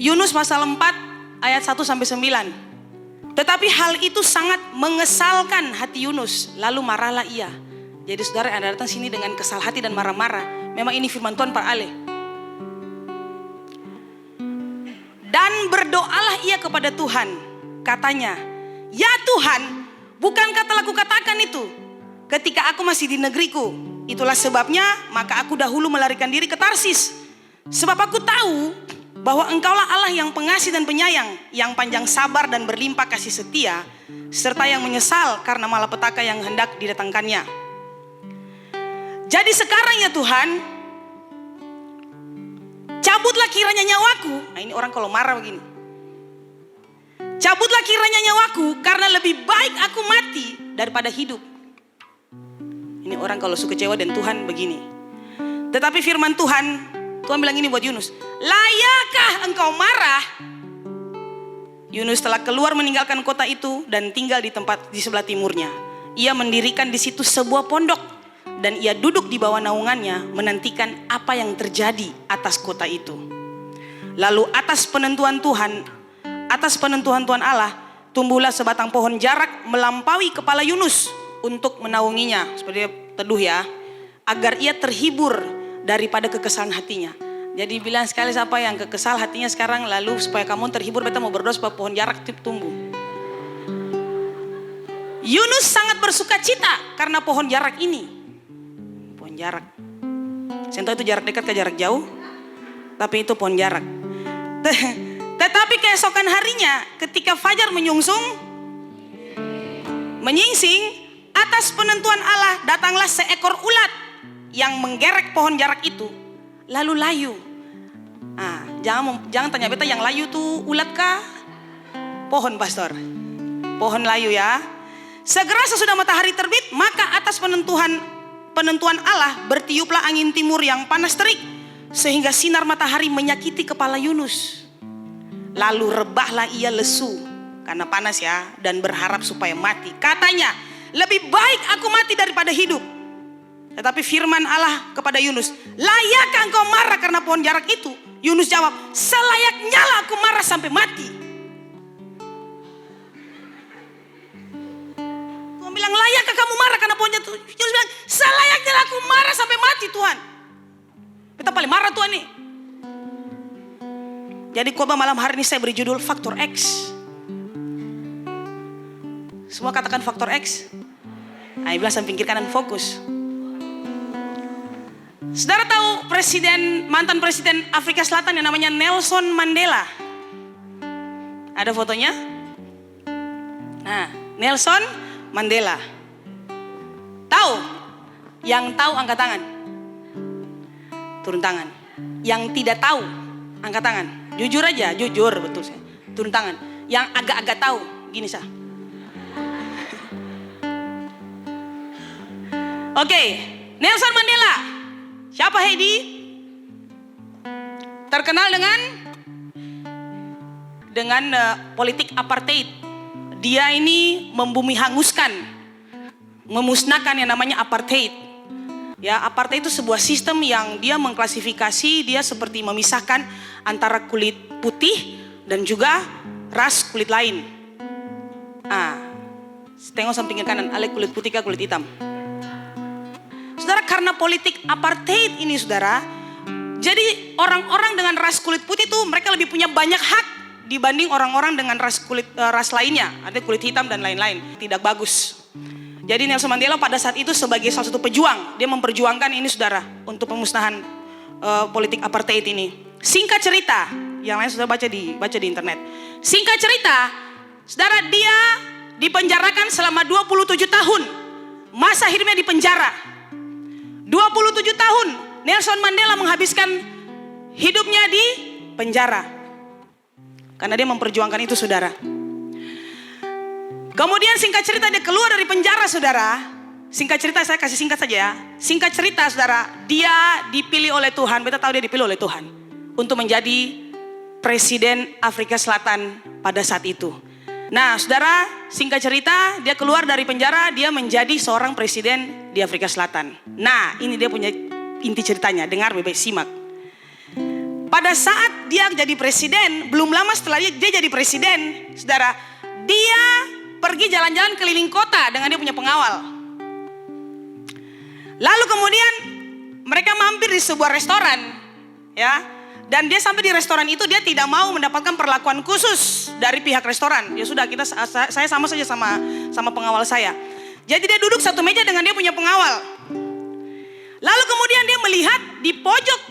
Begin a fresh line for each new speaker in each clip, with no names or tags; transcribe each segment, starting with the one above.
Yunus pasal 4 ayat 1 sampai 9. Tetapi hal itu sangat mengesalkan hati Yunus, lalu marahlah ia. Jadi saudara, Anda datang sini dengan kesal hati dan marah-marah. Memang ini firman Tuhan Pak Ale. Dan berdoalah ia kepada Tuhan, katanya, "Ya Tuhan, bukankah telah kukatakan itu ketika aku masih di negeriku? Itulah sebabnya maka aku dahulu melarikan diri ke Tarsis. Sebab aku tahu bahwa Engkaulah Allah yang pengasih dan penyayang, yang panjang sabar dan berlimpah kasih setia, serta yang menyesal karena malapetaka yang hendak didatangkannya. Jadi sekarang ya Tuhan, cabutlah kiranya nyawaku." Nah ini orang kalau marah begini. "Cabutlah kiranya nyawaku, karena lebih baik aku mati daripada hidup." Ini orang kalau suka kecewa dan Tuhan begini. Tetapi firman Tuhan bilang ini buat Yunus, "Layakkah engkau marah?" Yunus telah keluar meninggalkan kota itu dan tinggal di tempat di sebelah timurnya. Ia mendirikan di situ sebuah pondok dan ia duduk di bawah naungannya menantikan apa yang terjadi atas kota itu. Lalu atas penentuan Tuhan Allah, tumbuhlah sebatang pohon jarak melampaui kepala Yunus untuk menaunginya, seperti teduh ya, agar ia terhibur daripada kekesalan hatinya. Jadi bilang sekali siapa yang kekesal hatinya sekarang, lalu supaya kamu terhibur, beta mau berdoa supaya pohon jarak tumbuh. Yunus sangat bersuka cita karena pohon jarak ini. Pohon jarak. Saya tahu itu jarak dekat ke jarak jauh, tapi itu pohon jarak. Tetapi keesokan harinya ketika fajar menyingsing, atas penentuan Allah datanglah seekor ulat yang menggerek pohon jarak itu, lalu layu. Jangan tanya beta yang layu tuh ulat kah? Pohon pastor. Pohon layu ya. Segera sesudah matahari terbit, maka atas penentuan Allah bertiuplah angin timur yang panas terik, sehingga sinar matahari menyakiti kepala Yunus. Lalu rebahlah ia lesu karena panas ya, dan berharap supaya mati. Katanya, "Lebih baik aku mati daripada hidup." Tetapi firman Allah kepada Yunus, "Layakkah engkau marah karena pohon jarak itu?" Yunus jawab, "Selayaknya lah aku marah sampai mati." Tuhan bilang, "Layakkah kamu marah karena pohon jarak itu?" Yunus bilang, "Selayaknya lah aku marah sampai mati Tuhan." Kita paling marah Tuhan nih. Jadi khotbah malam hari ini saya beri judul Faktor X. Semua katakan faktor X. Ayo bilang samping kiri kanan, fokus. Saudara tahu mantan presiden Afrika Selatan yang namanya Nelson Mandela? Ada fotonya? Nah, Nelson Mandela. Tahu? Yang tahu angkat tangan. Turun tangan. Yang tidak tahu angkat tangan. Jujur aja, jujur betul saya. Turun tangan. Yang agak-agak tahu, gini sah. Oke, Nelson Mandela. Siapa Heidi? Terkenal dengan politik apartheid. Dia ini memusnahkan yang namanya apartheid. Ya, apartheid itu sebuah sistem yang dia mengklasifikasi, dia seperti memisahkan antara kulit putih dan juga ras kulit lain. Tengok samping kanan, ada kulit putih ke kulit hitam. Saudara, karena politik apartheid ini saudara, jadi orang-orang dengan ras kulit putih itu mereka lebih punya banyak hak dibanding orang-orang dengan ras lainnya, ada kulit hitam dan lain-lain. Tidak bagus. Jadi Nelson Mandela pada saat itu sebagai salah satu pejuang, dia memperjuangkan ini saudara untuk pemusnahan politik apartheid ini. Singkat cerita, yang lain sudah baca di internet. Singkat cerita, saudara, dia dipenjarakan selama 27 tahun. Masa hidupnya di penjara. 27 tahun Nelson Mandela menghabiskan hidupnya di penjara. Karena dia memperjuangkan itu saudara. Kemudian singkat cerita dia keluar dari penjara saudara. Singkat cerita, saya kasih singkat saja ya. Singkat cerita saudara, dia dipilih oleh Tuhan. Beta tahu dia dipilih oleh Tuhan untuk menjadi presiden Afrika Selatan pada saat itu. Nah saudara, singkat cerita dia keluar dari penjara, dia menjadi seorang presiden di Afrika Selatan. Nah ini dia punya inti ceritanya, dengar baik-baik, simak. Pada saat saat dia jadi presiden, belum lama setelah dia jadi presiden, saudara, dia pergi jalan-jalan keliling kota dengan dia punya pengawal. Lalu kemudian mereka mampir di sebuah restoran, ya. Dan dia sampai di restoran itu, dia tidak mau mendapatkan perlakuan khusus dari pihak restoran. Ya sudah, saya sama saja sama pengawal saya. Jadi dia duduk satu meja dengan dia punya pengawal. Lalu kemudian dia melihat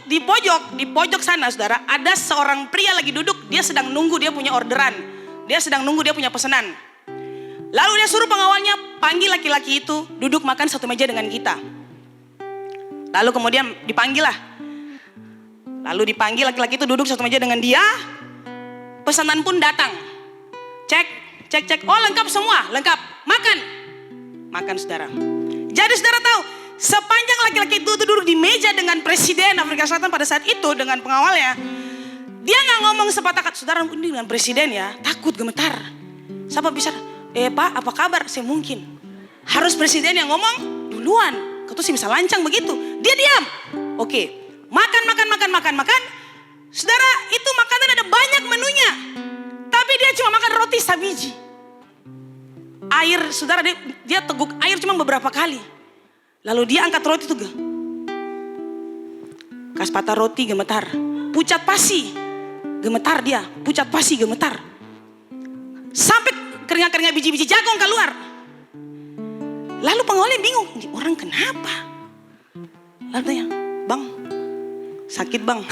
di pojok sana, saudara, ada seorang pria lagi duduk. Dia sedang nunggu dia punya orderan. Dia sedang nunggu dia punya pesanan. Lalu dia suruh pengawalnya panggil laki-laki itu duduk makan satu meja dengan kita. Lalu kemudian dipanggil laki-laki itu duduk satu meja dengan dia. Pesanan pun datang. Cek. Oh, lengkap semua, lengkap. Makan, saudara. Jadi saudara tahu, sepanjang laki-laki itu duduk di meja dengan presiden Afrika Selatan pada saat itu dengan pengawalnya, dia nggak ngomong sepatah kata. Saudara, ini dengan presiden ya, takut, gemetar. Siapa bisa? Pak, apa kabar? Saya mungkin. Harus presiden yang ngomong duluan. Kau tuh sih bisa lancang begitu. Dia diam. Oke. Makan. Saudara, itu makanan ada banyak menunya. Tapi dia cuma makan roti sabiji. Air, saudara, dia teguk air cuma beberapa kali. Lalu dia angkat roti itu. Kas patah roti gemetar. Pucat pasi. Gemetar dia. Pucat pasi gemetar. Sampai keringat-keringat biji-biji jagung keluar. Lalu pengawalnya bingung. Ini orang kenapa? Lalu tanya, Bang, sakit bang.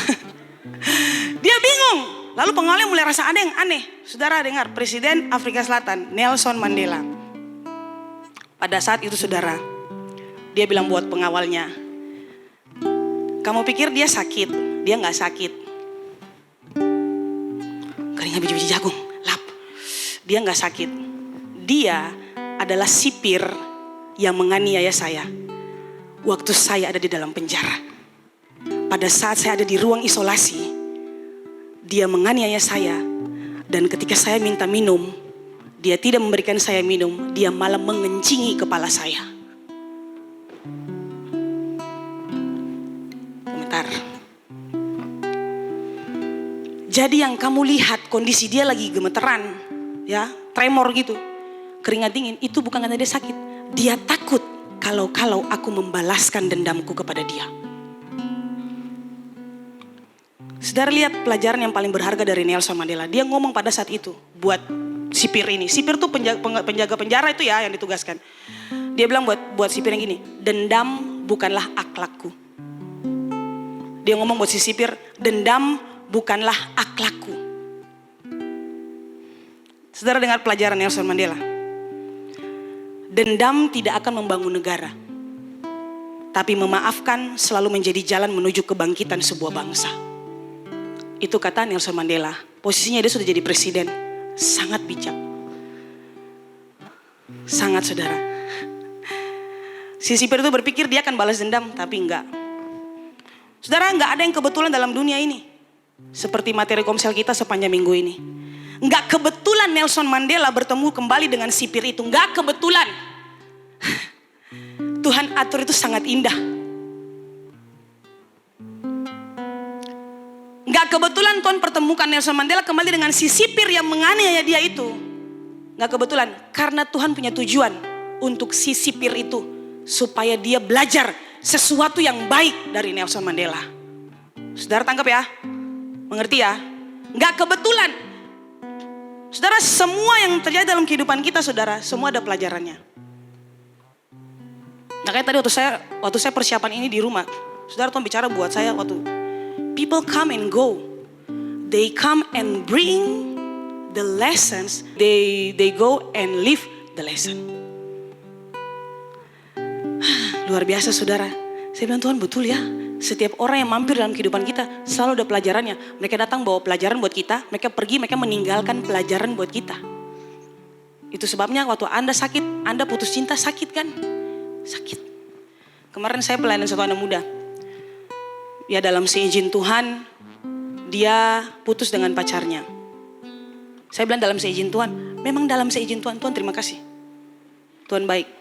Dia bingung. Lalu pengawalnya mulai rasa ada yang aneh. Saudara dengar, Presiden Afrika Selatan Nelson Mandela. Pada saat itu saudara, dia bilang buat pengawalnya, kamu pikir dia sakit? Dia gak sakit. Keringat biji-biji jagung, lap. Dia gak sakit. Dia adalah sipir yang menganiaya saya waktu saya ada di dalam penjara. Pada saat saya ada di ruang isolasi, dia menganiaya saya. Dan ketika saya minta minum, dia tidak memberikan saya minum. Dia malah mengencingi kepala saya. Bentar. Jadi yang kamu lihat kondisi dia lagi gemeteran, ya, tremor gitu, keringat dingin, itu bukan karena dia sakit. Dia takut kalau aku membalaskan dendamku kepada dia. Saudara lihat pelajaran yang paling berharga dari Nelson Mandela. Dia ngomong pada saat itu buat sipir ini. Sipir tuh penjaga penjara itu ya yang ditugaskan. Dia bilang buat sipir yang gini, dendam bukanlah akhlakku. Dia ngomong buat si sipir, dendam bukanlah akhlakku. Saudara dengar pelajaran Nelson Mandela. Dendam tidak akan membangun negara. Tapi memaafkan selalu menjadi jalan menuju kebangkitan sebuah bangsa. Itu kata Nelson Mandela. Posisinya dia sudah jadi presiden. Sangat bijak. Sangat, saudara. Si sipir itu berpikir dia akan balas dendam. Tapi enggak. Saudara, enggak ada yang kebetulan dalam dunia ini. Seperti materi komsel kita sepanjang minggu ini. Enggak kebetulan Nelson Mandela bertemu kembali dengan sipir itu. Enggak kebetulan. Tuhan atur itu sangat indah. Gak kebetulan Tuhan pertemukan Nelson Mandela kembali dengan si sipir yang menganiaya dia itu. Gak kebetulan. Karena Tuhan punya tujuan untuk si sipir itu. Supaya dia belajar sesuatu yang baik dari Nelson Mandela. Saudara tangkap ya. Mengerti ya. Gak kebetulan. Saudara, semua yang terjadi dalam kehidupan kita, saudara, semua ada pelajarannya. Makanya tadi waktu saya persiapan ini di rumah, saudara Tuhan bicara buat saya waktu people come and go. They come and bring the lessons. They go and live the lesson. Luar biasa, saudara. Saya bilang, Tuhan betul ya. Setiap orang yang mampir dalam kehidupan kita selalu ada pelajarannya. Mereka datang bawa pelajaran buat kita. Mereka pergi, mereka meninggalkan pelajaran buat kita. Itu sebabnya waktu Anda sakit, Anda putus cinta, sakit kan? Sakit. Kemarin saya pelayanan satu anak muda. Ya, dalam seizin Tuhan, dia putus dengan pacarnya. Saya bilang dalam seizin Tuhan. Memang dalam seizin Tuhan. Tuhan terima kasih. Tuhan baik.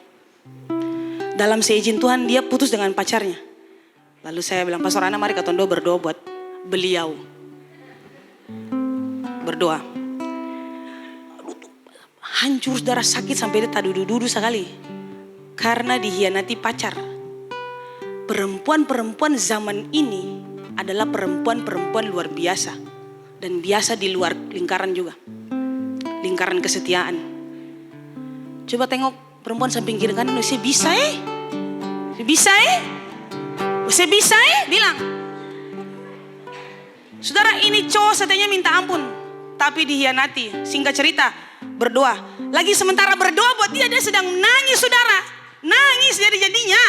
Dalam seizin Tuhan dia putus dengan pacarnya. Lalu saya bilang, Pastor Ana mari Katondo berdoa buat beliau. berdoa. Hancur saudara, sakit sampai dia tak duduk-duduk sekali. Karena dihianati pacar. Perempuan-perempuan zaman ini adalah perempuan-perempuan luar biasa. Dan biasa di luar lingkaran juga. Lingkaran kesetiaan. Coba tengok perempuan samping kiri kanan, saya bisa bisa saya bisa bilang. Saudara, ini cowok setianya minta ampun, tapi dihianati. Singkat cerita, berdoa. Lagi sementara berdoa buat dia sedang nangis saudara. Nangis jadinya.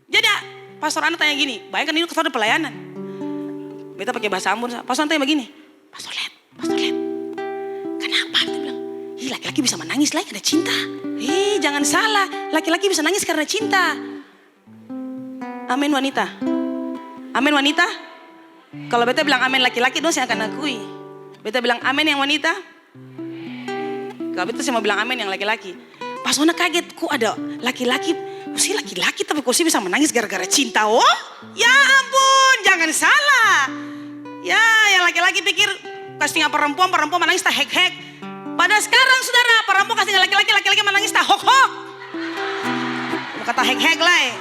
Jadi pastor Ana tanya gini, bayangkan ini ketua pelayanan. Beta pakai bahasa Ambon, pastor Ana tanya begini, Pastor Let, kenapa? Dia bilang, laki-laki bisa menangis lagi karena cinta. Jangan salah, laki-laki bisa nangis karena cinta. Amin wanita. Amin wanita. Kalau beta bilang amin laki-laki, dosa akan akui. Beta bilang amin yang wanita. Kalau beta mau bilang amin yang laki-laki. Pas Ona kaget, kok ada laki-laki. Kok laki-laki tapi kok bisa menangis gara-gara cinta? Oh, ya ampun, jangan salah. Ya, yang laki-laki pikir kasih perempuan menangis tak hek-hek. Pada sekarang saudara, perempuan kasih laki-laki menangis tak hok-hok. Kata hek-hek lah.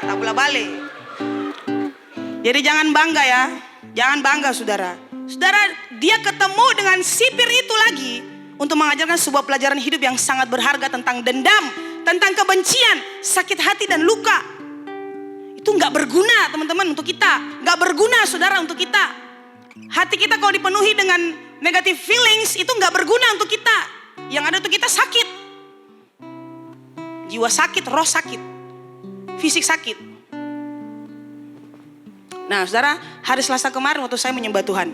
Tak boleh balik. Jadi jangan bangga ya. Jangan bangga saudara. Saudara, dia ketemu dengan sipir itu lagi untuk mengajarkan sebuah pelajaran hidup yang sangat berharga tentang dendam, tentang kebencian, sakit hati dan luka. Itu gak berguna teman-teman untuk kita. Gak berguna saudara untuk kita. Hati kita kalau dipenuhi dengan negative feelings itu gak berguna untuk kita. Yang ada untuk kita sakit. Jiwa sakit, roh sakit, fisik sakit. Nah saudara, hari Selasa kemarin waktu saya menyembah Tuhan,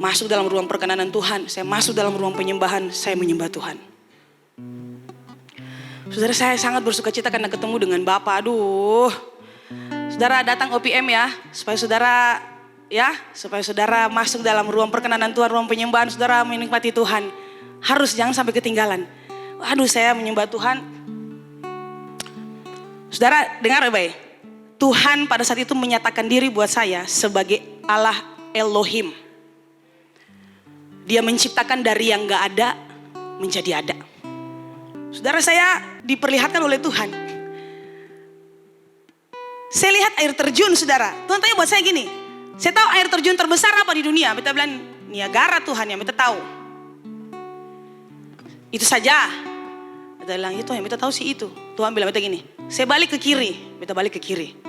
masuk dalam ruang perkenanan Tuhan, saya masuk dalam ruang penyembahan, saya menyembah Tuhan. Saudara, saya sangat bersuka cita karena ketemu dengan Bapak. Aduh, saudara datang OPM ya, supaya saudara masuk dalam ruang perkenanan Tuhan, ruang penyembahan, saudara menikmati Tuhan. Harus jangan sampai ketinggalan. Aduh, saya menyembah Tuhan. Saudara dengar baik. Tuhan pada saat itu menyatakan diri buat saya sebagai Allah Elohim. Dia menciptakan dari yang gak ada menjadi ada. Saudara, saya diperlihatkan oleh Tuhan. Saya lihat air terjun saudara. Tuhan tanya buat saya gini, saya tahu air terjun terbesar apa di dunia. Beta bilang Niagara Tuhan yang beta tahu. Itu saja. Beta bilang itu yang beta tahu sih itu. Tuhan bilang beta gini, saya balik ke kiri. Beta balik ke kiri.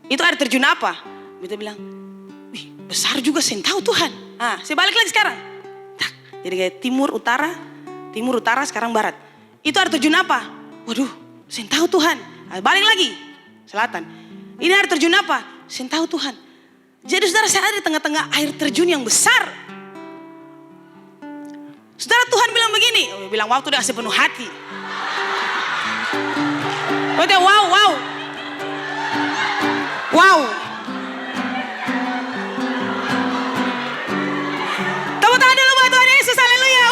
Itu air terjun apa? Beta bilang, wih besar juga saya tahu Tuhan. Saya balik lagi sekarang. Jadi kayak timur utara sekarang barat. Itu air terjun apa? Waduh, saya tahu Tuhan. Balik lagi selatan. Ini air terjun apa? Saya tahu Tuhan. Jadi saudara, saya ada di tengah-tengah air terjun yang besar. Saudara, Tuhan bilang begini, bilang waktu udah sepenuh hati. Wow. Tepuk tangan dulu buat Tuhan Yesus, haleluya.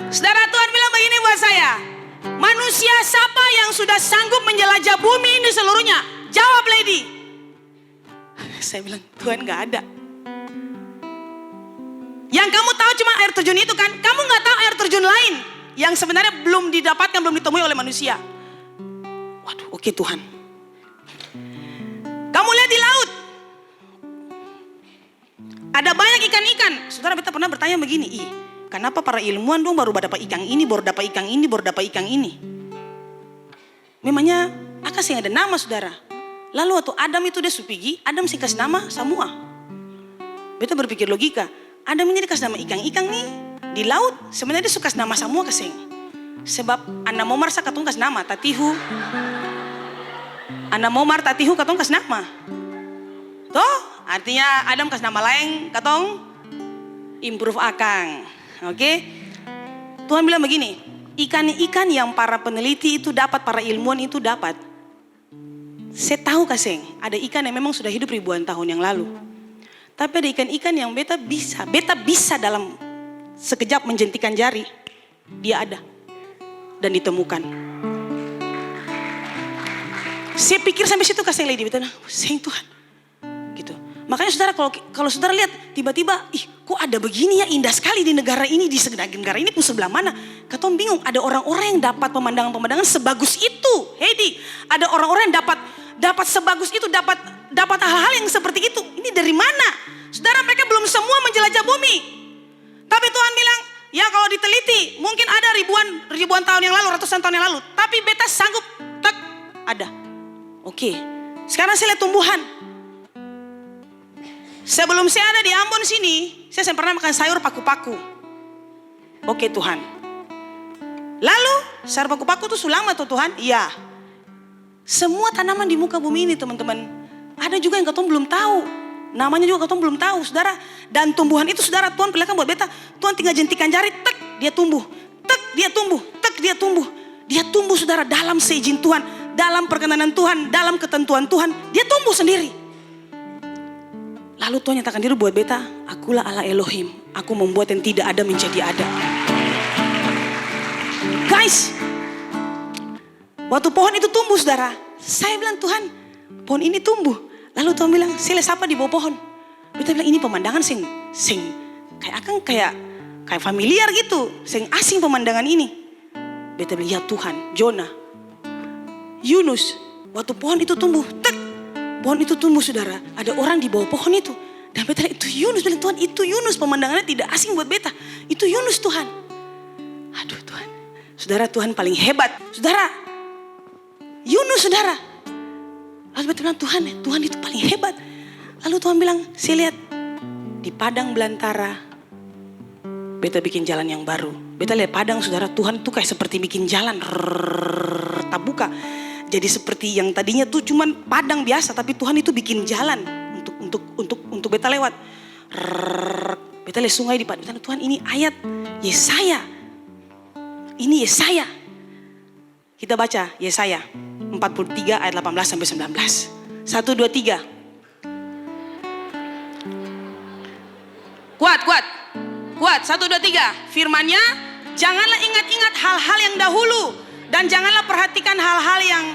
Saudara, Tuhan bilang begini buat saya. Manusia siapa yang sudah sanggup menjelajah bumi ini seluruhnya? Jawab lady. Saya bilang, Tuhan gak ada. Yang kamu tahu cuma air terjun itu kan? Kamu gak tahu air terjun lain yang sebenarnya belum didapatkan, belum ditemui oleh manusia. Waduh, oke Tuhan. Kamu lihat di laut. Ada banyak ikan-ikan. Saudara, beta pernah bertanya begini, kenapa para ilmuwan dong baru dapat ikan ini, baru dapat ikan ini. Memangnya akasih ada nama saudara. Lalu waktu Adam itu dia supigi, Adam sih kasih nama semua. Beta berpikir logika, Adam ini dikasih nama ikan-ikan nih di laut. Sebenarnya dia suka nama semua keseng. Sebab Ana Momar sa katong kasih nama Tatihu. Ana Momar Tatihu katong kasih nama. Toh, artinya Adam kasih nama lain katong improve akang. Oke? Tuhan bilang begini, ikan-ikan yang para peneliti itu dapat, para ilmuwan itu dapat. Saya tahu kaseng, ada ikan yang memang sudah hidup ribuan tahun yang lalu. Tapi ada ikan-ikan yang beta bisa dalam sekejap menjentikan jari. Dia ada dan ditemukan. Saya pikir sampai situ kaseng lady, beta sayang Tuhan. Makanya saudara kalau saudara lihat tiba-tiba, kok ada begini ya, indah sekali di negara ini, di negara ini pun sebelah mana. Katong bingung, ada orang-orang yang dapat pemandangan-pemandangan sebagus itu. Hedi, ada orang-orang yang dapat sebagus itu, dapat hal-hal yang seperti itu. Ini dari mana? Saudara, mereka belum semua menjelajah bumi. Tapi Tuhan bilang, ya kalau diteliti mungkin ada ribuan tahun yang lalu, ratusan tahun yang lalu. Tapi beta sanggup, ada. Oke, sekarang saya lihat tumbuhan. Sebelum saya ada di Ambon sini, saya pernah makan sayur paku-paku. Oke Tuhan. Lalu sayur paku-paku itu sulama tuh Tuhan? Iya. Semua tanaman di muka bumi ini teman-teman, ada juga yang katong belum tahu. Namanya juga katong belum tahu saudara. Dan tumbuhan itu saudara, Tuhan perlihatkan buat beta. Tuhan tinggal jentikan jari, dia tumbuh. Dia tumbuh, dia tumbuh. Dia tumbuh saudara dalam seizin Tuhan, dalam perkenanan Tuhan, dalam ketentuan Tuhan. Dia tumbuh sendiri. Lalu Tuhan nyatakan diri buat beta, akulah Allah Elohim. Aku membuat yang tidak ada menjadi ada. Guys, waktu pohon itu tumbuh saudara, saya bilang Tuhan, pohon ini tumbuh. Lalu Tuhan bilang, sila siapa di bawah pohon? Beta bilang ini pemandangan sing kayak familiar gitu, sing asing pemandangan ini. Beta bilang ya Tuhan, Jonah, Yunus, waktu pohon itu tumbuh, pohon itu tumbuh saudara, ada orang di bawah pohon itu. Dan beta itu Yunus, bilang Tuhan itu Yunus, pemandangannya tidak asing buat beta. Itu Yunus Tuhan. Aduh Tuhan, saudara Tuhan paling hebat. Saudara, Yunus saudara. Lalu beta bilang Tuhan itu paling hebat. Lalu Tuhan bilang, saya lihat di padang belantara, beta bikin jalan yang baru. Beta lihat padang saudara, Tuhan tuh kayak seperti bikin jalan, terbuka. Jadi seperti yang tadinya tuh cuman padang biasa, tapi Tuhan itu bikin jalan untuk beta lewat. Beta lihat sungai di padang. Tuhan ini ayat Yesaya. Ini Yesaya. Kita baca Yesaya 43 ayat 18 sampai 19. 1, 2, 3. Kuat. 1, 2, 3. Firman-Nya, janganlah ingat-ingat hal-hal yang dahulu. Dan janganlah perhatikan hal-hal yang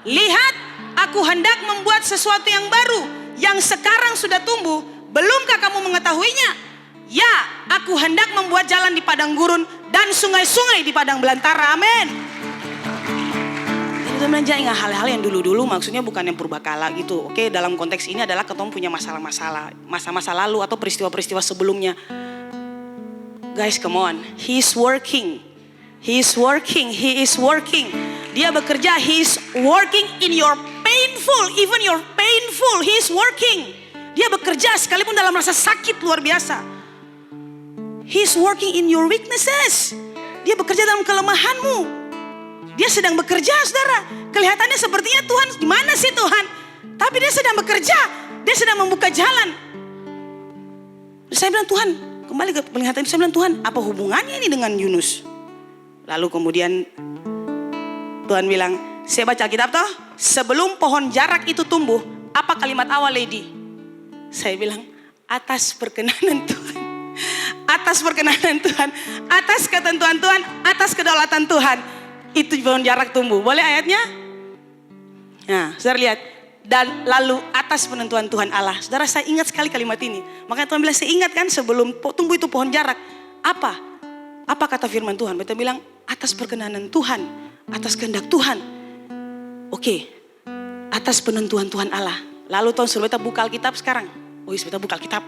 lihat, aku hendak membuat sesuatu yang baru, yang sekarang sudah tumbuh, belumkah kamu mengetahuinya? Ya, aku hendak membuat jalan di padang gurun dan sungai-sungai di padang belantara. Amin. Itu jangan ingat hal-hal yang dulu-dulu, maksudnya bukan yang purbakala gitu. Oke, dalam konteks ini adalah ketemu punya masalah-masalah, masa-masa lalu atau peristiwa-peristiwa sebelumnya. Guys, come on, He is working. He is working. Dia bekerja. He is working in your painful, even your painful. He is working. Dia bekerja sekalipun dalam rasa sakit luar biasa. He is working in your weaknesses. Dia bekerja dalam kelemahanmu. Dia sedang bekerja saudara. Kelihatannya sepertinya Tuhan, di mana sih Tuhan? Tapi dia sedang bekerja. Dia sedang membuka jalan. Saya bilang Tuhan, kembali ke penglihatan itu, saya bilang Tuhan, apa hubungannya ini dengan Yunus? Lalu kemudian Tuhan bilang, saya baca Alkitab toh, sebelum pohon jarak itu tumbuh, apa kalimat awal Lady? Saya bilang, atas perkenanan Tuhan. Atas perkenanan Tuhan, atas ketentuan Tuhan, atas kedaulatan Tuhan, itu pohon jarak tumbuh. Boleh ayatnya? Nah, saudara lihat. Dan lalu atas penentuan Tuhan Allah. Saudara, saya ingat sekali kalimat ini. Makanya Tuhan bilang, saya ingat kan sebelum tumbuh itu pohon jarak. Apa kata firman Tuhan? Beta bilang, atas perkenanan Tuhan, atas kehendak Tuhan. Oke, atas penentuan Tuhan Allah. Lalu Tuhan suruh beta buka Alkitab sekarang. Beta buka Alkitab.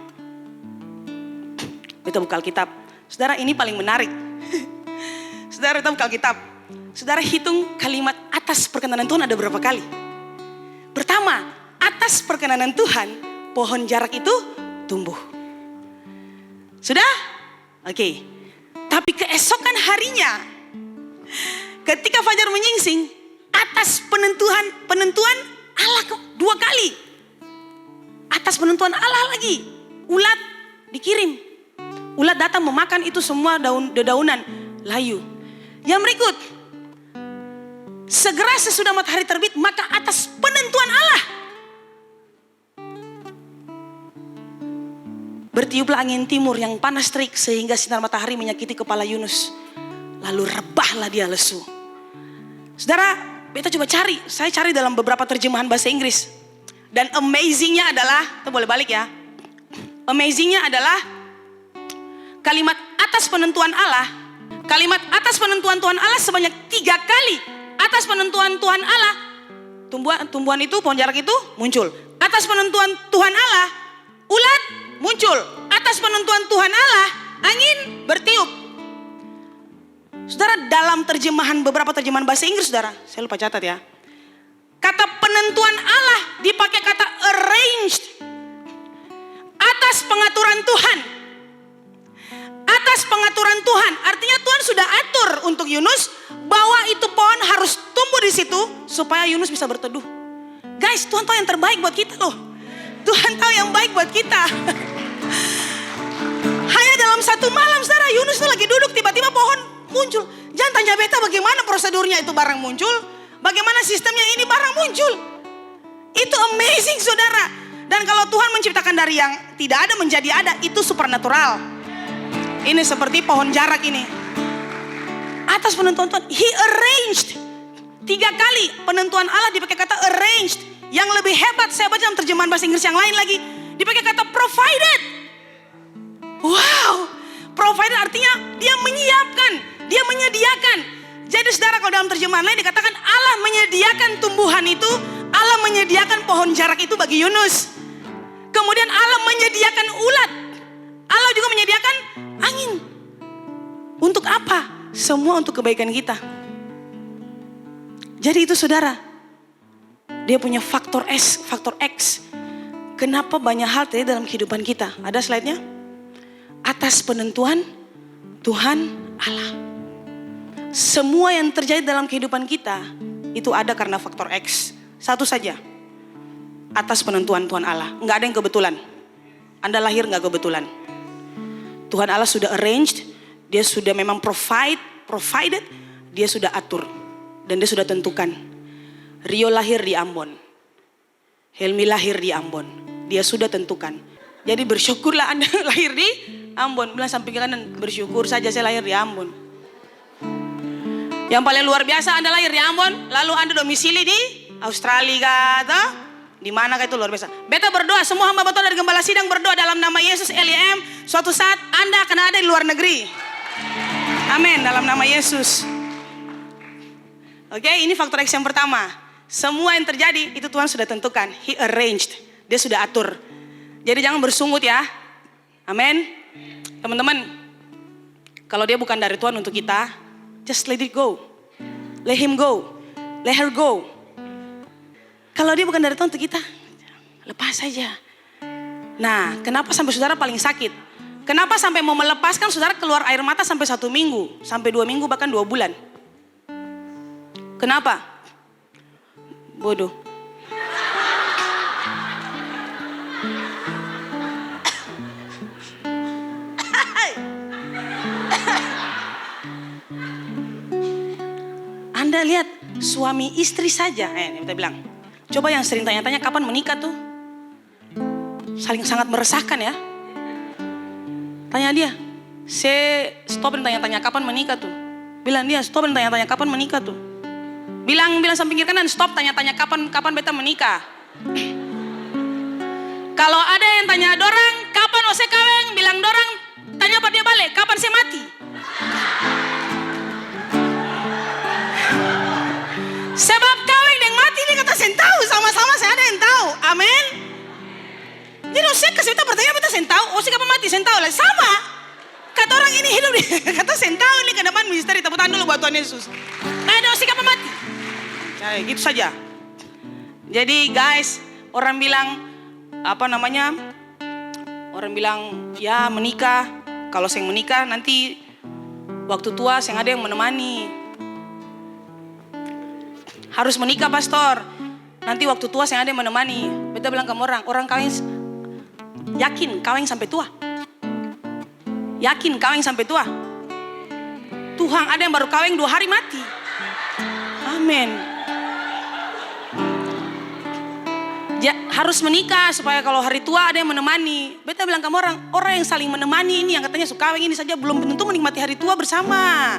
Beta buka Alkitab. Saudara, ini paling menarik. Saudara, beta buka Alkitab. Saudara hitung kalimat atas perkenanan Tuhan ada berapa kali? Pertama, atas perkenanan Tuhan, pohon jarak itu tumbuh. Sudah? Oke. Tapi keesokan harinya, ketika fajar menyingsing, atas penentuan Allah 2 kali. Atas penentuan Allah lagi, ulat dikirim. Ulat datang memakan itu semua dedaunan layu. Yang berikut, segera sesudah matahari terbit, maka atas penentuan Allah, bertiuplah angin timur yang panas terik sehingga sinar matahari menyakiti kepala Yunus. Lalu rebahlah dia lesu. Saudara, beta coba cari. Saya cari dalam beberapa terjemahan bahasa Inggris. Dan amazingnya adalah, kita boleh balik ya. Amazingnya adalah kalimat atas penentuan Allah. Kalimat atas penentuan Tuhan Allah sebanyak 3 kali. Atas penentuan Tuhan Allah, tumbuhan itu, pohon jarak itu muncul. Atas penentuan Tuhan Allah, ulat muncul. Atas penentuan Tuhan Allah, angin bertiup. Saudara, dalam terjemahan, beberapa terjemahan bahasa Inggris, saudara, saya lupa catat ya. Kata penentuan Allah dipakai kata arranged. Atas pengaturan Tuhan. Atas pengaturan Tuhan. Artinya Tuhan sudah atur untuk Yunus bahwa itu pohon harus tumbuh di situ supaya Yunus bisa berteduh. Guys, Tuhan tahu yang terbaik buat kita loh. Tuhan tahu yang baik buat kita. Hanya dalam satu malam, saudara, Yunus tuh lagi duduk, tiba-tiba pohon muncul. Jangan tanya beta bagaimana prosedurnya itu barang muncul. Bagaimana sistemnya ini barang muncul. Itu amazing, saudara. Dan kalau Tuhan menciptakan dari yang tidak ada menjadi ada, itu supernatural. Ini seperti pohon jarak ini. Atas penentuan Tuhan, He arranged. 3 kali penentuan Allah dipakai kata arranged. Yang lebih hebat, saya baca dalam terjemahan bahasa Inggris yang lain lagi, dipakai kata provided. Wow, provided artinya dia menyiapkan, dia menyediakan. Jadi saudara, kalau dalam terjemahan lain dikatakan Allah menyediakan tumbuhan itu, Allah menyediakan pohon jarak itu bagi Yunus. Kemudian Allah menyediakan ulat. Allah juga menyediakan angin. Untuk apa? Semua untuk kebaikan kita. Jadi itu saudara, dia punya faktor S, faktor X. Kenapa banyak hal terjadi dalam kehidupan kita? Ada slide-nya? Atas penentuan Tuhan Allah. Semua yang terjadi dalam kehidupan kita itu ada karena faktor X. Satu saja. Atas penentuan Tuhan Allah. Enggak ada yang kebetulan. Anda lahir enggak kebetulan. Tuhan Allah sudah arranged. Dia sudah memang provided. Dia sudah atur. Dan dia sudah tentukan. Rio lahir di Ambon. Helmi lahir di Ambon. Dia sudah tentukan. Jadi bersyukurlah Anda lahir di Ambon. Bilang samping kanan, bersyukur saja saya lahir di Ambon. Yang paling luar biasa, Anda lahir di Ambon, lalu Anda domisili di Australia atau di mana itu luar biasa. Beta berdoa, semua hamba betul dari Gembala Sidang berdoa dalam nama Yesus LIM. Suatu saat Anda akan ada di luar negeri. Amin, dalam nama Yesus. Oke, ini faktor X yang pertama. Semua yang terjadi itu Tuhan sudah tentukan. He arranged, dia sudah atur. Jadi jangan bersungut ya. Amin. Teman-teman, kalau dia bukan dari Tuhan untuk kita, just let it go. Let him go. Let her go. Kalau dia bukan dari Tuhan untuk kita, lepas saja. Nah, kenapa sampai saudara paling sakit? Kenapa sampai mau melepaskan saudara keluar air mata sampai 1 minggu, sampai 2 minggu, bahkan 2 bulan? Kenapa? Bodoh. Anda lihat suami istri saja, kita bilang, coba yang sering tanya-tanya kapan menikah tuh, sangat meresahkan ya. Tanya dia, stop dan tanya-tanya kapan menikah tuh. Bilang dia, stop dan tanya-tanya kapan menikah tuh. Bilang samping kiri kanan, stop tanya-tanya kapan beta menikah. Kalau ada yang tanya dorang, kapan ose kaweng, bilang dorang, tanya pada dia balik, kapan saya mati. Sebab kaweng yang mati ini kata saya tahu, sama-sama saya ada yang tahu. Amin. Jadi saya kasih kita pertanyaan, kita saya tahu, ose kapan mati, saya tahu lah. Sama. Kata orang ini hidup di, kata saya tahu nih ke depan misteri, tepuk tangan dulu buat Tuhan Yesus. Ada ose kapan mati. Nah, gitu saja. Jadi guys, orang bilang orang bilang ya menikah. Kalau saya menikah nanti waktu tua saya ada yang menemani. Harus menikah pastor. Nanti waktu tua saya ada yang menemani. Beta bilang ke orang kawin yakin kawin sampai tua. Yakin kawin sampai tua. Tuhan ada yang baru kawin 2 hari mati. Amin. Harus menikah supaya kalau hari tua ada yang menemani. Beta bilang ke orang yang saling menemani ini yang katanya suka kawin ini saja belum tentu menikmati hari tua bersama.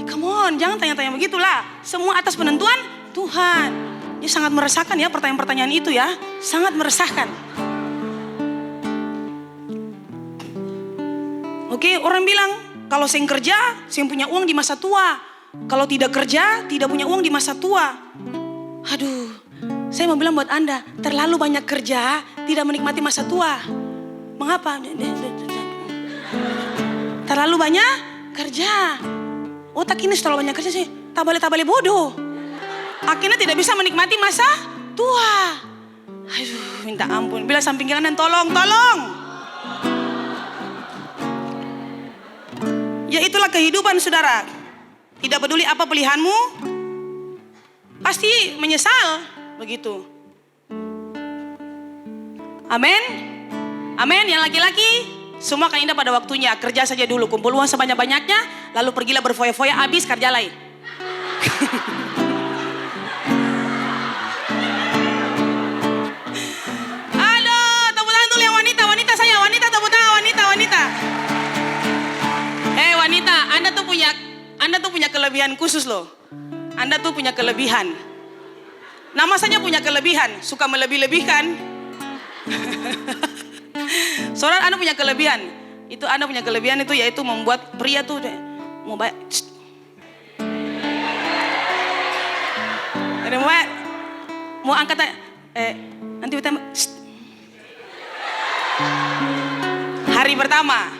Come on, jangan tanya-tanya begitulah. Semua atas penentuan Tuhan. Dia sangat meresahkan ya pertanyaan-pertanyaan itu ya. Sangat meresahkan. Oke, orang bilang kalau saya kerja, saya punya uang di masa tua. Kalau tidak kerja, tidak punya uang di masa tua. Aduh, saya mau bilang buat Anda, terlalu banyak kerja, tidak menikmati masa tua. Mengapa? Terlalu banyak kerja. Otak ini terlalu banyak kerja sih, tabale bodoh. Akhirnya tidak bisa menikmati masa tua. Aduh, minta ampun. Bila samping kanan, tolong. Ya itulah kehidupan saudara. Tidak peduli apa pilihanmu, pasti menyesal. Begitu. Amin. Amin. Yang laki-laki semua akan indah pada waktunya. Kerja saja dulu, kumpul uang sebanyak-banyaknya, lalu pergilah berfoya-foya, habis kerja lain. Halo, tepuk tangan dulu yang wanita saya, wanita tepuk tangan, wanita. Wanita, Anda tuh punya kelebihan khusus loh. Anda tuh punya kelebihan. Nama saja punya kelebihan, suka melebih-lebihkan. Saudara, Anda punya kelebihan. Itu Anda punya kelebihan itu yaitu membuat pria tuh mau angkat nanti kita hari pertama,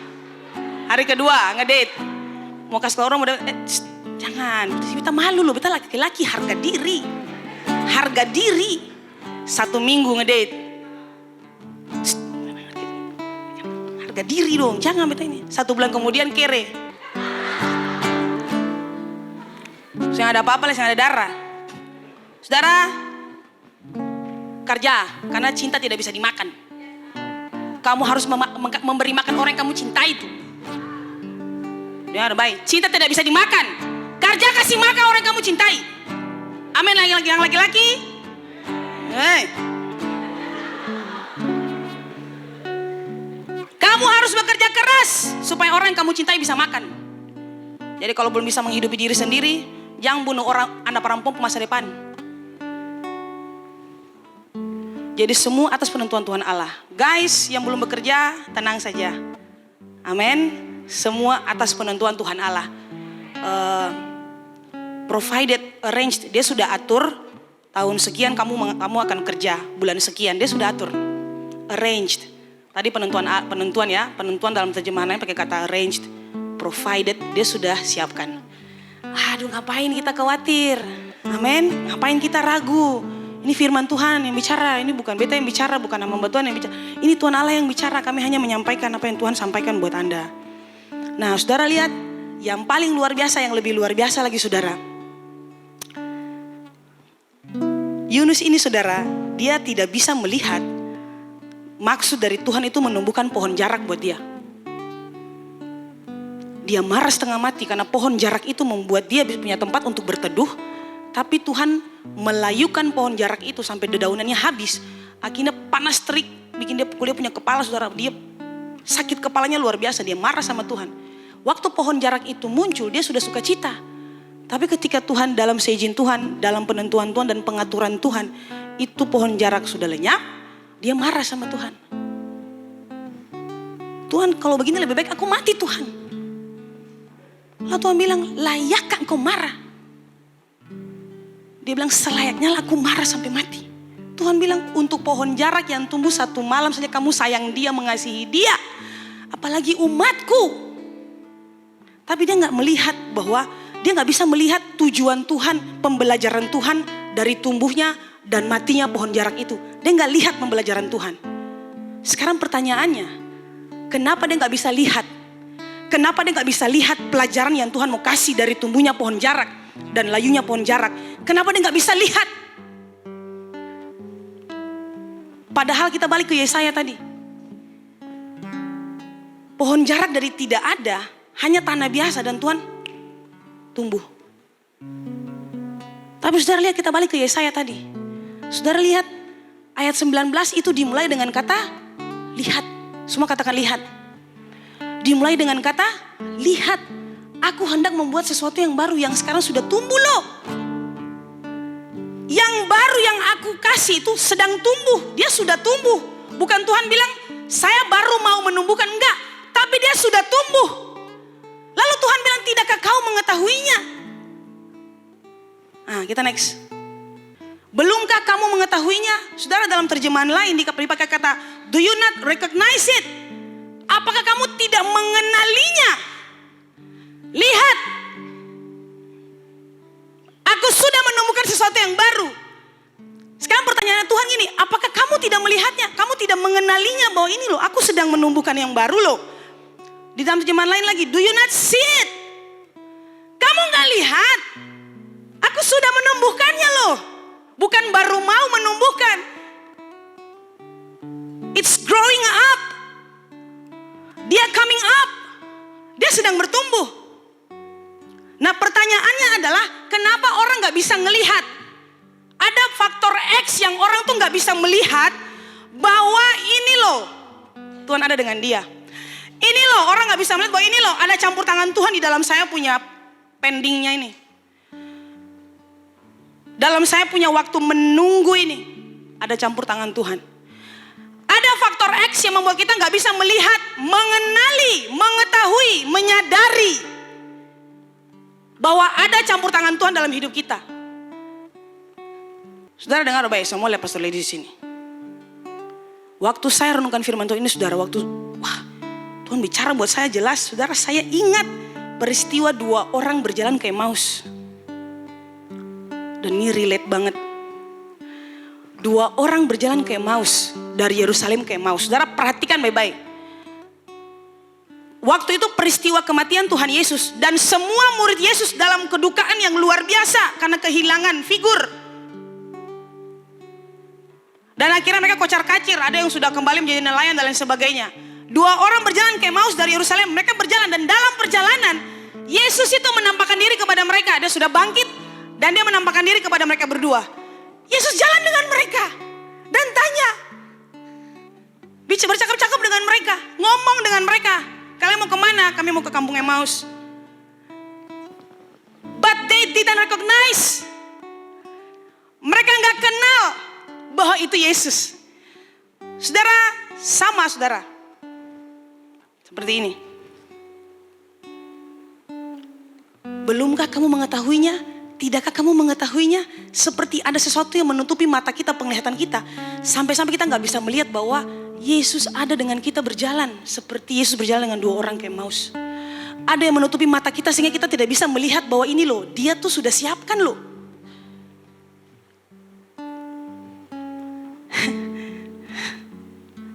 hari kedua ngedate, mau kasih orang udah jangan, kita malu loh, kita laki-laki harga diri. 1 minggu ngedate, harga diri dong, jangan beta ini. 1 bulan kemudian kere, saya ada apa-apa lah, saya ada darah. Saudara, kerja karena cinta tidak bisa dimakan. Kamu harus memberi makan orang yang kamu cintai itu. Dengar baik, cinta tidak bisa dimakan. Kerja kasih makan orang yang kamu cintai. Amin. Yang laki-laki. Kamu harus bekerja keras supaya orang yang kamu cintai bisa makan. Jadi kalau belum bisa menghidupi diri sendiri, jangan bunuh orang, anak perempuan masa depan. Jadi semua atas penentuan Tuhan Allah. Guys yang belum bekerja, tenang saja. Amin. Semua atas penentuan Tuhan Allah. Provided, arranged, dia sudah atur. Tahun sekian kamu akan kerja, bulan sekian dia sudah atur. Arranged. Tadi penentuan dalam terjemahan lain pakai kata arranged. Provided, dia sudah siapkan. Aduh, ngapain kita khawatir? Amin. Ngapain kita ragu? Ini firman Tuhan yang bicara, ini bukan beta yang bicara, bukan hamba Tuhan yang bicara. Ini Tuhan Allah yang bicara, kami hanya menyampaikan apa yang Tuhan sampaikan buat Anda. Nah, saudara lihat, yang paling luar biasa, yang lebih luar biasa lagi saudara. Yunus ini saudara, dia tidak bisa melihat maksud dari Tuhan itu menumbuhkan pohon jarak buat dia. Dia marah setengah mati karena pohon jarak itu membuat dia punya tempat untuk berteduh. Tapi Tuhan melayukan pohon jarak itu sampai dedaunannya habis. Akhirnya panas terik, bikin dia punya kepala saudara. Dia sakit kepalanya luar biasa, dia marah sama Tuhan. Waktu pohon jarak itu muncul, dia sudah suka cita. Tapi ketika Tuhan dalam seizin Tuhan, dalam penentuan Tuhan dan pengaturan Tuhan, itu pohon jarak sudah lenyap, dia marah sama Tuhan. Tuhan, kalau begini lebih baik aku mati Tuhan. Lalu Tuhan bilang, layakkah engkau marah? Dia bilang, selayaknya lah aku marah sampai mati. Tuhan bilang, untuk pohon jarak yang tumbuh 1 malam saja kamu sayang dia, mengasihi dia. Apalagi umatku. Tapi dia gak melihat bahwa, dia gak bisa melihat tujuan Tuhan, pembelajaran Tuhan dari tumbuhnya dan matinya pohon jarak itu. Dia gak lihat pembelajaran Tuhan. Sekarang pertanyaannya, kenapa dia gak bisa lihat? Kenapa dia gak bisa lihat pelajaran yang Tuhan mau kasih dari tumbuhnya pohon jarak dan layunya pohon jarak? Kenapa dia gak bisa lihat? Padahal kita balik ke Yesaya tadi. Pohon jarak dari tidak ada, hanya tanah biasa dan Tuhan tumbuh. Tapi saudara lihat, kita balik ke Yesaya tadi. Saudara lihat ayat 19 itu dimulai dengan kata lihat. Semua katakan lihat. Dimulai dengan kata lihat. Aku hendak membuat sesuatu yang baru, yang sekarang sudah tumbuh loh. Yang baru baru yang aku kasih itu sedang tumbuh. Dia sudah tumbuh. Bukan Tuhan bilang, saya baru mau menumbuhkan. Enggak, tapi dia sudah tumbuh. Lalu Tuhan bilang, tidakkah kau mengetahuinya? Nah, kita next. Belumkah kamu mengetahuinya? Saudara, dalam terjemahan lain dipakai kata, do you not recognize it? Apakah kamu tidak mengenalinya? Lihat, aku sudah menumbuhkan sesuatu yang baru. Sekarang pertanyaan Tuhan gini, apakah kamu tidak melihatnya? Kamu tidak mengenalinya bahwa ini loh, aku sedang menumbuhkan yang baru loh. Di dalam terjemahan lain lagi, do you not see it? Kamu gak lihat? Aku sudah menumbuhkannya loh. Bukan baru mau menumbuhkan. It's growing up. Dia coming up. Dia sedang bertumbuh. Nah, pertanyaannya adalah, kenapa orang gak bisa ngelihat? Ada faktor X yang orang tuh gak bisa melihat bahwa ini loh, Tuhan ada dengan dia. Ini loh, orang gak bisa melihat bahwa ini loh, ada campur tangan Tuhan di dalam saya punya pendingnya ini. Dalam saya punya waktu menunggu ini, ada campur tangan Tuhan. Ada faktor X yang membuat kita gak bisa melihat, mengenali, mengetahui, menyadari bahwa ada campur tangan Tuhan dalam hidup kita. Saudara dengar baik, semua lihat Pastor Lady di sini. Waktu saya renungkan firman Tuhan ini, saudara, Tuhan bicara buat saya jelas, saudara, saya ingat peristiwa 2 orang berjalan ke Emmaus. Dan ini relate banget. 2 orang berjalan ke Emmaus, dari Yerusalem ke Emmaus. Saudara perhatikan baik-baik. Waktu itu peristiwa kematian Tuhan Yesus. Dan semua murid Yesus dalam kedukaan yang luar biasa karena kehilangan figur. Dan akhirnya mereka kocar-kacir, ada yang sudah kembali menjadi nelayan dan lain sebagainya. 2 orang berjalan ke Emmaus dari Yerusalem, mereka berjalan dan dalam perjalanan Yesus itu menampakkan diri kepada mereka. Dia sudah bangkit dan dia menampakkan diri kepada mereka berdua. Yesus jalan dengan mereka dan tanya, bercakap-cakap dengan mereka, ngomong dengan mereka. Kalian mau kemana? Kami mau ke kampung Emmaus. But they didn't recognize. Mereka gak kenal bahwa itu Yesus. Saudara, sama saudara. Seperti ini. Belumkah kamu mengetahuinya? Tidakkah kamu mengetahuinya? Seperti ada sesuatu yang menutupi mata kita, penglihatan kita. Sampai-sampai kita gak bisa melihat bahwa Yesus ada dengan kita berjalan. Seperti Yesus berjalan dengan 2 orang ke Emmaus. Ada yang menutupi mata kita sehingga kita tidak bisa melihat bahwa ini loh, dia tuh sudah siapkan loh.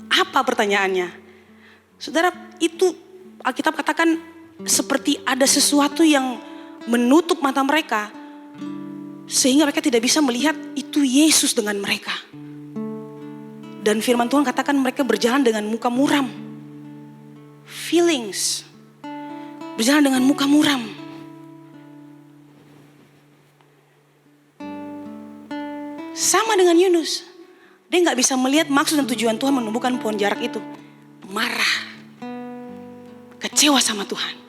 Apa pertanyaannya? Saudara, itu Alkitab katakan seperti ada sesuatu yang menutup mata mereka sehingga mereka tidak bisa melihat itu Yesus dengan mereka. Dan firman Tuhan katakan mereka berjalan dengan muka muram. Feelings. Berjalan dengan muka muram. Sama dengan Yunus. Dia gak bisa melihat maksud dan tujuan Tuhan menumbuhkan pohon jarak itu. Marah. Kecewa sama Tuhan.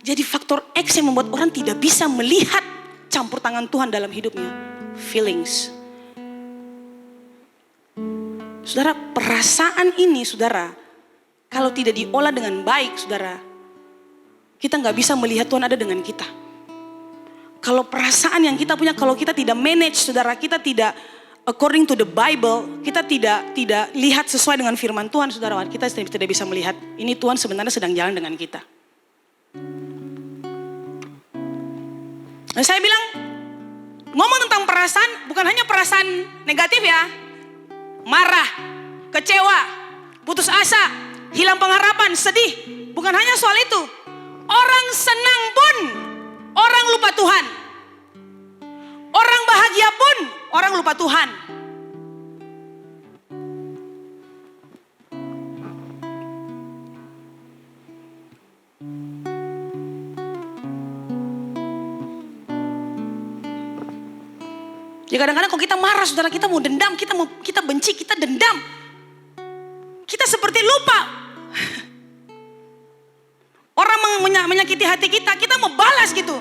Jadi faktor X yang membuat orang tidak bisa melihat campur tangan Tuhan dalam hidupnya. Feelings. Saudara, perasaan ini saudara, kalau tidak diolah dengan baik saudara, kita gak bisa melihat Tuhan ada dengan kita. Kalau perasaan yang kita punya, kalau kita tidak manage saudara, kita tidak according to the Bible, kita tidak lihat sesuai dengan firman Tuhan saudara, kita tidak bisa melihat ini Tuhan sebenarnya sedang jalan dengan kita. Nah, saya bilang, ngomong tentang perasaan, bukan hanya perasaan negatif ya. Marah, kecewa, putus asa, hilang pengharapan, sedih. Bukan hanya soal itu. Orang senang pun, orang lupa Tuhan. Orang bahagia pun, orang lupa Tuhan. Ya kadang-kadang kalau kita marah saudara, kita mau dendam, kita benci, kita dendam. Kita seperti lupa. Orang menyakiti hati kita, kita mau balas gitu.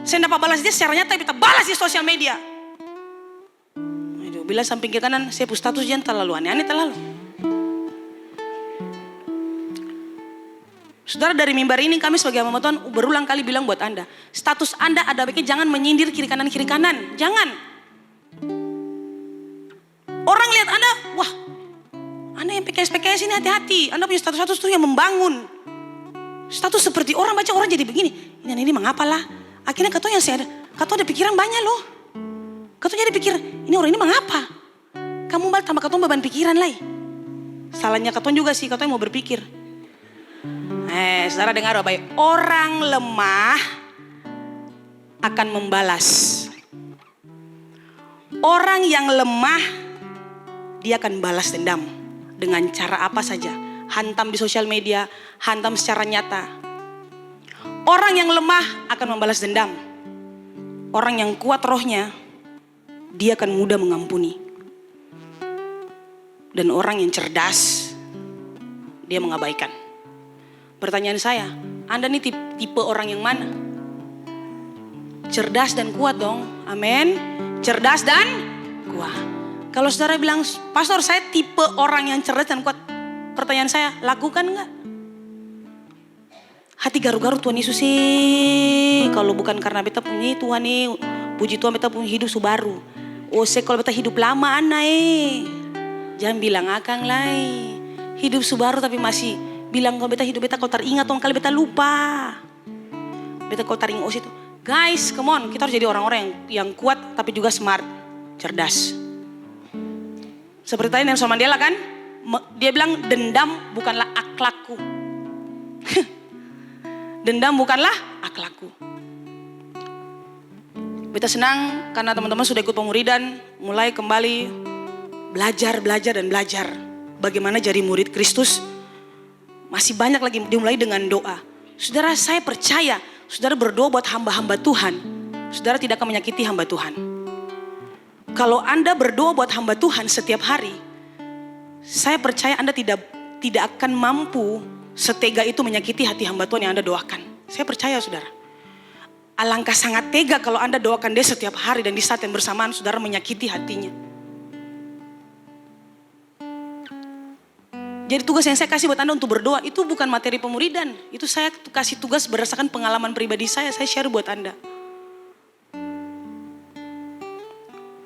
Saya dapat balas dia secara nyata, kita balas di sosial media. Bila samping kiri kanan, saya punya status jangan terlalu aneh-aneh terlalu. Saudara, dari mimbar ini kami sebagai hamba Tuhan berulang kali bilang buat Anda, status Anda ada baiknya jangan menyindir kiri kanan, jangan. Orang lihat Anda, wah, Anda yang PKS ini hati-hati, Anda punya status itu yang membangun. Status seperti orang baca orang jadi begini, ini mengapa lah? Akhirnya kata yang saya ada pikiran banyak loh. Kata jadi pikir, ini orang ini mengapa? Kamu balik tambah kata beban pikiran lah. Salahnya kata juga sih, kata mau berpikir. Saudara dengar baik, orang lemah akan membalas. Orang yang lemah dia akan balas dendam dengan cara apa saja. Hantam di sosial media, hantam secara nyata. Orang yang lemah akan membalas dendam. Orang yang kuat rohnya, dia akan mudah mengampuni. Dan orang yang cerdas, dia mengabaikan. Pertanyaan saya, Anda nih tipe orang yang mana? Cerdas dan kuat dong, amin. Cerdas dan kuat. Kalau saudara bilang, pastor saya tipe orang yang cerdas dan kuat. Pertanyaan saya, lakukan enggak? Hati garuk-garuk Tuhan Yesus sih. Kalau bukan karena beta punya Tuhan nih, puji Tuhan beta punya hidup baru. Kalau beta hidup lama jangan bilang akang lai. Hidup baru tapi masih bilang kalau beta kau teringat dong kali beta lupa. Beta kau teringat itu. Guys, come on, kita harus jadi orang-orang yang kuat tapi juga smart, cerdas. Seperti tadi Nelson Mandela kan, dia bilang dendam bukanlah akhlakku. Dendam bukanlah akhlakku. Beta senang karena teman-teman sudah ikut pemuridan, mulai kembali belajar bagaimana jadi murid Kristus. Masih banyak lagi dimulai dengan doa. Saudara, saya percaya saudara berdoa buat hamba-hamba Tuhan, saudara tidak akan menyakiti hamba Tuhan. Kalau Anda berdoa buat hamba Tuhan setiap hari, saya percaya Anda tidak akan mampu setega itu menyakiti hati hamba Tuhan yang Anda doakan. Saya percaya saudara. Alangkah sangat tega kalau Anda doakan dia setiap hari dan di saat yang bersamaan saudara menyakiti hatinya. Jadi tugas yang saya kasih buat Anda untuk berdoa itu bukan materi pemuridan. Itu saya kasih tugas berdasarkan pengalaman pribadi saya share buat Anda.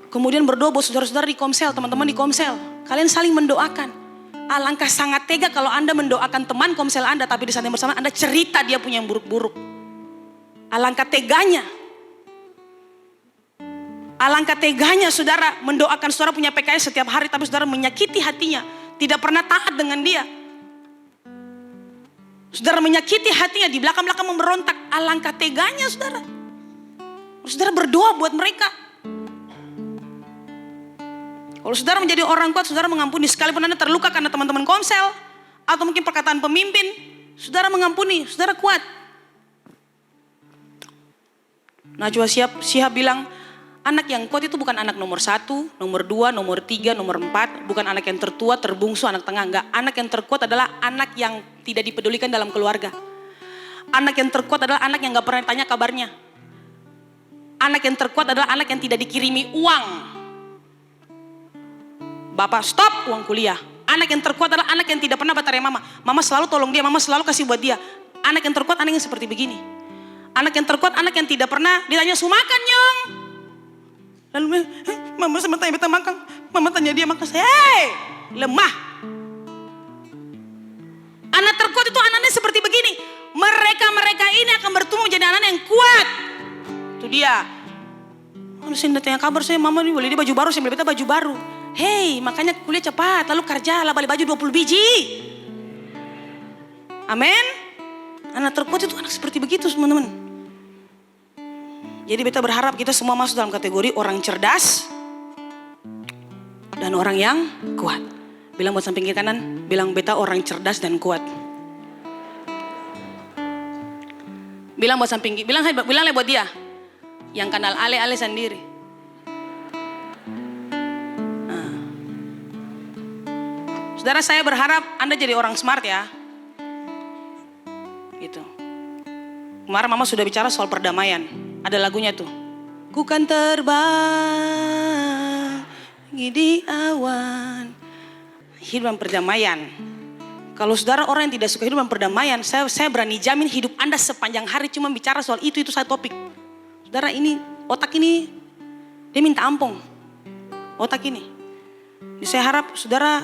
Kemudian berdoa buat saudara-saudara di komsel, teman-teman di komsel. Kalian saling mendoakan. Alangkah sangat tega kalau Anda mendoakan teman komsel Anda, tapi di saat yang bersamaan Anda cerita dia punya yang buruk-buruk. Alangkah teganya. Alangkah teganya saudara mendoakan saudara punya PKS setiap hari, tapi saudara menyakiti hatinya. Tidak pernah taat dengan dia. Saudara menyakiti hatinya, di belakang-belakang memberontak. Alangkah teganya saudara. Saudara berdoa buat mereka. Kalau saudara menjadi orang kuat, saudara mengampuni. Sekalipun Anda terluka karena teman-teman komsel, atau mungkin perkataan pemimpin, saudara mengampuni, saudara kuat. Najwa Shihab bilang, anak yang kuat itu bukan anak nomor 1, nomor 2, nomor 3, nomor 4. Bukan anak yang tertua, terbungsu, anak tengah. Enggak, anak yang terkuat adalah anak yang tidak dipedulikan dalam keluarga. Anak yang terkuat adalah anak yang gak pernah ditanya kabarnya. Anak yang terkuat adalah anak yang tidak dikirimi uang. Bapak stop uang kuliah. Anak yang terkuat adalah anak yang tidak pernah batalin mama. Mama selalu tolong dia, mama selalu kasih buat dia. Anak yang terkuat anak yang seperti begini. Anak yang terkuat anak yang tidak pernah ditanya sumakan nyong. Lalu mama sama tanya beta makan, mama tanya dia makan saya, lemah. Anak terkuat itu anaknya seperti begini. Mereka ini akan bertumbuh menjadi anak yang kuat. Itu dia. Saya tanya kabar saya, mama ini boleh dia baju baru, saya beli beta baju baru. Hei, makanya kuliah cepat, lalu kerja lah beli baju 20 biji. Amin. Anak terkuat itu anak seperti begitu teman-teman. Jadi beta berharap kita semua masuk dalam kategori orang cerdas dan orang yang kuat. Bilang buat samping kiri kanan, bilang beta orang cerdas dan kuat. Bilang buat samping kiri, bilang buat dia yang kenal ale-ale sendiri. Nah. Saudara, saya berharap Anda jadi orang smart ya. Gitu. Kemarin mama sudah bicara soal perdamaian. Ada lagunya tuh. Ku kan terbang di awan. Hidup dalam perdamaian. Kalau saudara orang yang tidak suka hidup dalam perdamaian, saya berani jamin hidup Anda sepanjang hari cuma bicara soal itu satu topik. Saudara, ini otak ini dia minta ampun. Otak ini. Jadi saya harap saudara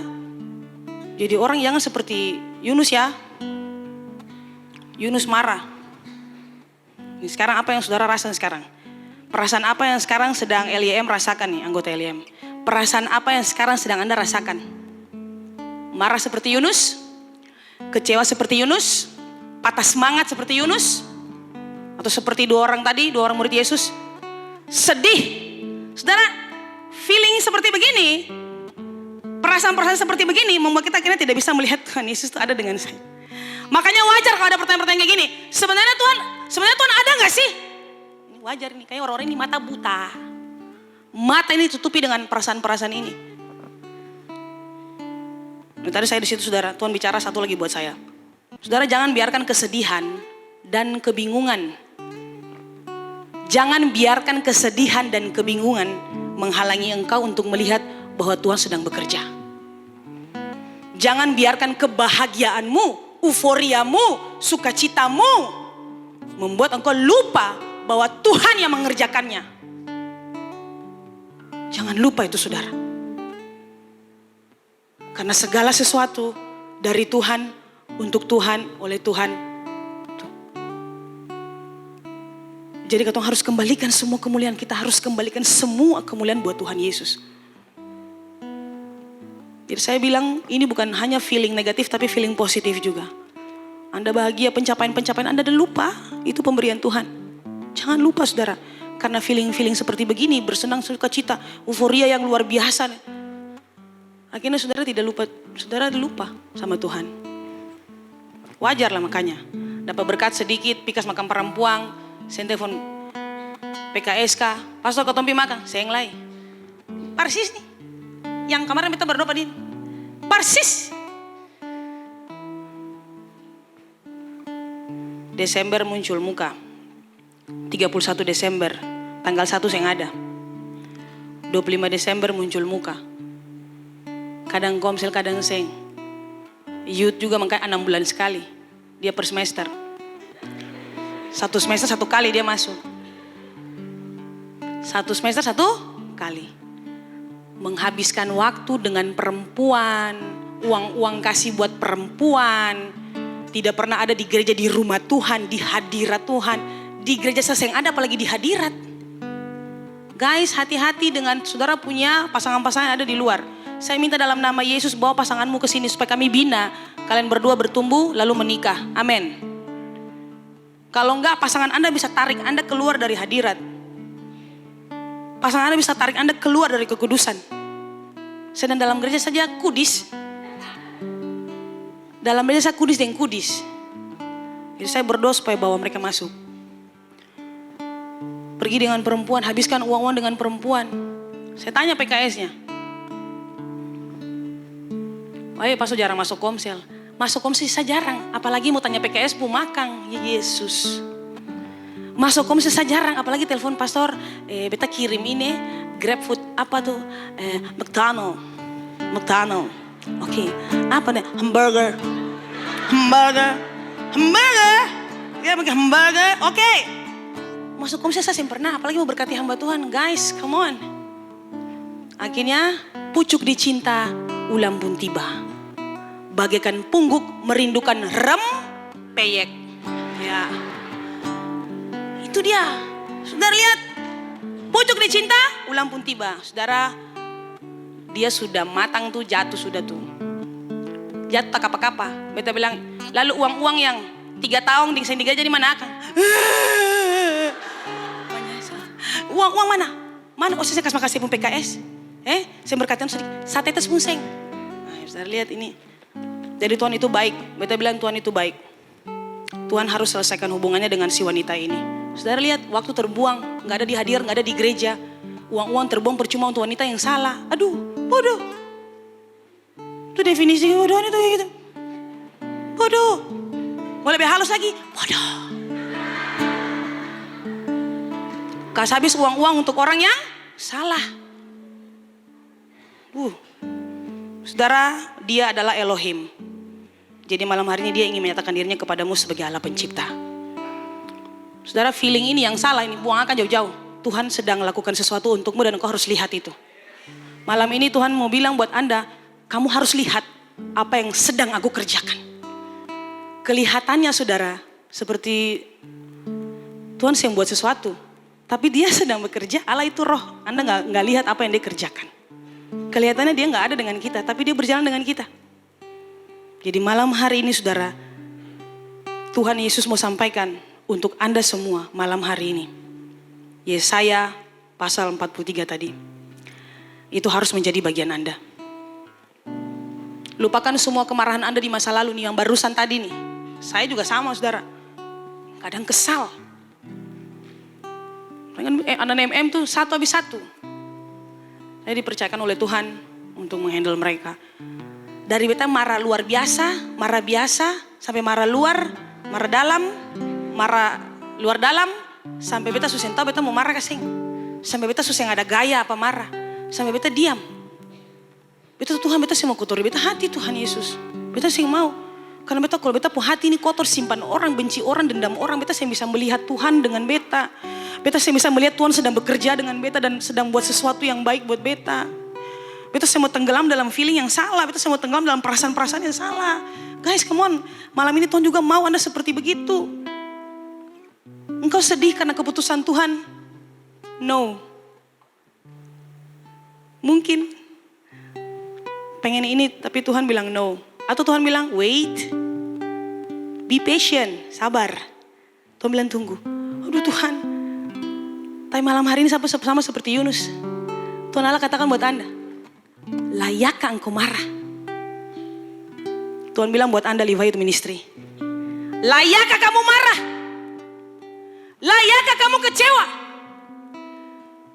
jadi orang jangan seperti Yunus ya. Yunus marah. Ini sekarang apa yang saudara rasakan sekarang? Perasaan apa yang sekarang sedang LYM rasakan nih, anggota LYM? Perasaan apa yang sekarang sedang Anda rasakan? Marah seperti Yunus? Kecewa seperti Yunus? Patah semangat seperti Yunus? Atau seperti dua orang murid Yesus? Sedih? Saudara, feeling seperti begini, perasaan-perasaan seperti begini membuat kita akhirnya tidak bisa melihat Tuhan Yesus itu ada dengan saya. Makanya wajar kalau ada pertanyaan-pertanyaan kayak gini. Sebenarnya Tuhan ada gak sih? Ini wajar nih, kayak orang-orang ini mata buta. Mata ini ditutupi dengan perasaan-perasaan ini. Nah, tadi saya di situ saudara, Tuhan bicara satu lagi buat saya. Saudara, jangan biarkan kesedihan dan kebingungan. Jangan biarkan kesedihan dan kebingungan menghalangi engkau untuk melihat bahwa Tuhan sedang bekerja. Jangan biarkan kebahagiaanmu, euforiamu, sukacitamu membuat engkau lupa bahwa Tuhan yang mengerjakannya. Jangan lupa itu saudara. Karena segala sesuatu dari Tuhan, untuk Tuhan, oleh Tuhan. Jadi kita harus kembalikan semua kemuliaan. Kita harus kembalikan semua kemuliaan buat Tuhan Yesus. Jadi saya bilang ini bukan hanya feeling negatif tapi feeling positif juga. Anda bahagia pencapaian-pencapaian Anda dan lupa itu pemberian Tuhan. Jangan lupa saudara. Karena feeling-feeling seperti begini, bersenang sukacita, euforia yang luar biasa. Akhirnya saudara lupa sama Tuhan. Wajar lah makanya. Dapat berkat sedikit, pikas makan perempuan, saya telepon PKSK, pastor ketompi makan, saya yang lain. Persis nih, yang kemarin kita berdoa pada ini. Persis. Desember muncul muka. 31 Desember, tanggal 1 saya ada. 25 Desember muncul muka. Kadang komsel, kadang seng. Youth juga makanya 6 bulan sekali. Dia per semester. 1 semester 1 kali dia masuk. 1 semester 1 kali. Menghabiskan waktu dengan perempuan. Uang-uang kasih buat perempuan. Tidak pernah ada di gereja, di rumah Tuhan, di hadirat Tuhan. Di gereja saya yang ada apalagi di hadirat. Guys, hati-hati dengan saudara punya pasangan-pasangan yang ada di luar. Saya minta dalam nama Yesus bawa pasanganmu ke sini supaya kami bina. Kalian berdua bertumbuh lalu menikah. Amin. Kalau enggak pasangan Anda bisa tarik Anda keluar dari hadirat. Pasangan Anda bisa tarik Anda keluar dari kekudusan. Sedang dalam gereja saja kudis. Dalam gereja saya kudis dan kudis. Jadi saya berdoa supaya bawa mereka masuk. Pergi dengan perempuan, habiskan uang-uang dengan perempuan. Saya tanya PKS-nya. Ayo pastor jarang masuk komsel. Masuk komsel saya jarang. Apalagi mau tanya PKS mau makan. Ya Yesus. Masuk komsel saya jarang. Apalagi telepon pastor. Beta kirim ini. Grab food apa tuh? McDonald. Oke. Apa nih? Hamburger. Dia pakai hamburger. Oke. Masuk komsel saya pernah. Apalagi mau berkati hamba Tuhan. Guys, come on. Akhirnya pucuk dicinta. Ulang pun tiba. Bagaikan pungguk merindukan rempeyek. Ya. Itu dia. Saudara lihat. Pucuk dicinta, ulang pun tiba. Saudara, dia sudah matang tuh, jatuh sudah tuh. Jatuh tak apa-apa. Beta bilang, lalu uang-uang yang 3 tahun di gereja di mana akan? Uang mana? Mana? Oh saya kasih pun PKS. Saya berkata sedikit. Saat itu pun seng. Nah, saudara lihat ini. Jadi Tuhan itu baik. Beta bilang Tuhan itu baik. Tuhan harus selesaikan hubungannya dengan si wanita ini. Saudara lihat waktu terbuang. Gak ada di hadir, gak ada di gereja. Uang-uang terbuang percuma untuk wanita yang salah. Aduh, bodoh. Itu definisi bodoh itu kayak gitu. Bodoh. Mau lebih halus lagi. Bodoh. Kasih habis uang-uang untuk orang yang salah. Saudara, dia adalah Elohim. Jadi malam hari ini dia ingin menyatakan dirinya kepadamu sebagai Allah pencipta. Saudara, feeling ini yang salah ini buang akan jauh-jauh. Tuhan sedang melakukan sesuatu untukmu dan engkau harus lihat itu. Malam ini Tuhan mau bilang buat Anda, kamu harus lihat apa yang sedang aku kerjakan. Kelihatannya saudara, seperti Tuhan sedang buat sesuatu, tapi dia sedang bekerja. Allah itu roh, Anda nggak lihat apa yang dia kerjakan. Kelihatannya dia nggak ada dengan kita, tapi dia berjalan dengan kita. Jadi malam hari ini saudara, Tuhan Yesus mau sampaikan untuk Anda semua malam hari ini. Yesaya pasal 43 tadi. Itu harus menjadi bagian Anda. Lupakan semua kemarahan Anda di masa lalu nih, yang barusan tadi nih. Saya juga sama saudara. Kadang kesal. Anak MM tuh satu habis satu. Saya dipercayakan oleh Tuhan untuk menghandle mereka. Dari beta marah luar biasa, sampai marah luar, marah dalam, marah luar dalam, sampai beta susah tahu beta mau marah kasing. Sampai beta susah ada gaya apa marah, sampai beta diam. Beta Tuhan, beta sih mau kotori beta hati Tuhan Yesus. Beta sih mau, karena beta kalau beta pun hati ini kotor, simpan orang, benci orang, dendam orang, beta sih bisa melihat Tuhan dengan beta. Beta sih bisa melihat Tuhan sedang bekerja dengan beta dan sedang buat sesuatu yang baik buat beta. Beta saya mau tenggelam dalam feeling yang salah. Beta saya mau tenggelam dalam perasaan-perasaan yang salah. Guys, come on. Malam ini Tuhan juga mau Anda seperti begitu. Engkau sedih karena keputusan Tuhan? No. Mungkin pengen ini, tapi Tuhan bilang no. Atau Tuhan bilang wait. Be patient, sabar. Tuhan bilang tunggu. Aduh Tuhan. Tapi malam hari ini sama seperti Yunus. Tuhan Allah katakan buat Anda. Layakkah engkau marah? Tuhan bilang buat Anda Levi Youth Ministry. Layakkah kamu marah? Layakkah kamu kecewa?